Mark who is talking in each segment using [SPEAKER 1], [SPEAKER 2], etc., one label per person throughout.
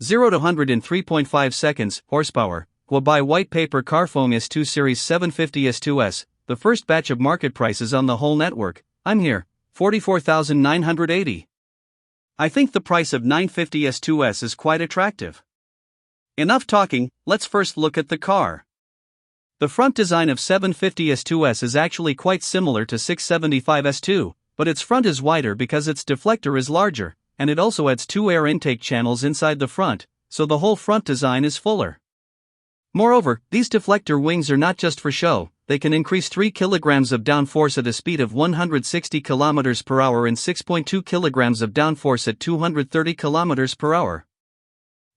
[SPEAKER 1] 0 to 100 in 3.5 seconds, horsepower. Will buy white paper Carphone S2 Series 750S2S, the first batch of market prices on the whole network. I'm here, 44,980. I think the price of 950S2S is quite attractive. Enough talking, let's first look at the car. The front design of 750S2S is actually quite similar to 675S2, but its front is wider because its deflector is larger, and it also adds 2 air intake channels inside the front, so the whole front design is fuller. Moreover, these deflector wings are not just for show, they can increase 3 kg of downforce at a speed of 160 km per hour and 6.2 kg of downforce at 230 km per hour.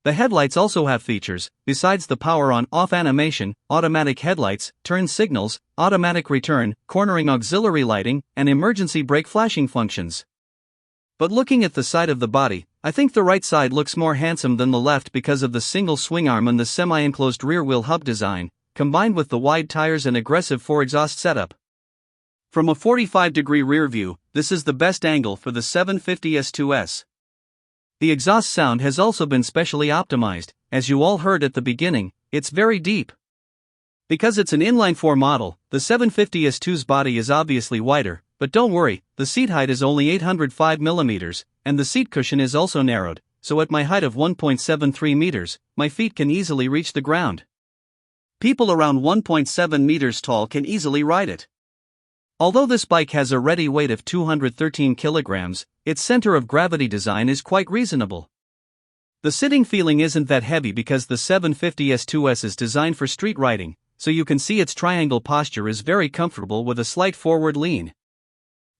[SPEAKER 1] The headlights also have features, besides the power on-off animation, automatic headlights, turn signals, automatic return, cornering auxiliary lighting, and emergency brake flashing functions. But looking at the side of the body, I think the right side looks more handsome than the left because of the single swing arm and the semi-enclosed rear-wheel hub design, combined with the wide tires and aggressive 4-exhaust setup. From a 45-degree rear view, this is the best angle for the 750S2S. The exhaust sound has also been specially optimized, as you all heard at the beginning, it's very deep. Because it's an inline-4 model, the 750S2's body is obviously wider, but don't worry, the seat height is only 805 mm, and the seat cushion is also narrowed, so at my height of 1.73 meters, my feet can easily reach the ground. People around 1.7 meters tall can easily ride it. Although this bike has a ready weight of 213 kilograms, its center of gravity design is quite reasonable. The sitting feeling isn't that heavy because the 750S2S is designed for street riding, so you can see its triangle posture is very comfortable with a slight forward lean.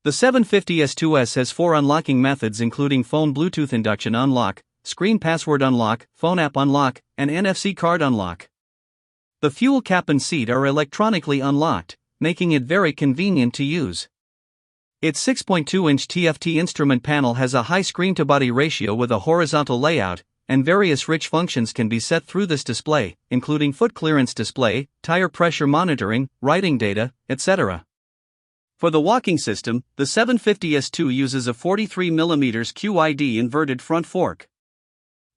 [SPEAKER 1] The 750S2S has 4 unlocking methods including phone Bluetooth induction unlock, screen password unlock, phone app unlock, and NFC card unlock. The fuel cap and seat are electronically unlocked, making it very convenient to use. Its 6.2-inch TFT instrument panel has a high screen-to-body ratio with a horizontal layout, and various rich functions can be set through this display, including foot clearance display, tire pressure monitoring, riding data, etc. For the walking system, the 750S2 uses a 43mm QID inverted front fork.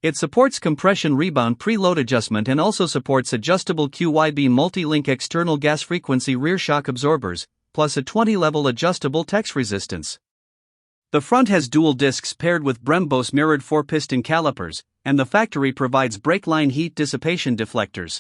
[SPEAKER 1] It supports compression rebound preload adjustment and also supports adjustable QYB multi-link external gas frequency rear shock absorbers, plus a 20-level adjustable text resistance. The front has dual discs paired with Brembo's mirrored 4-piston calipers, and the factory provides brake line heat dissipation deflectors.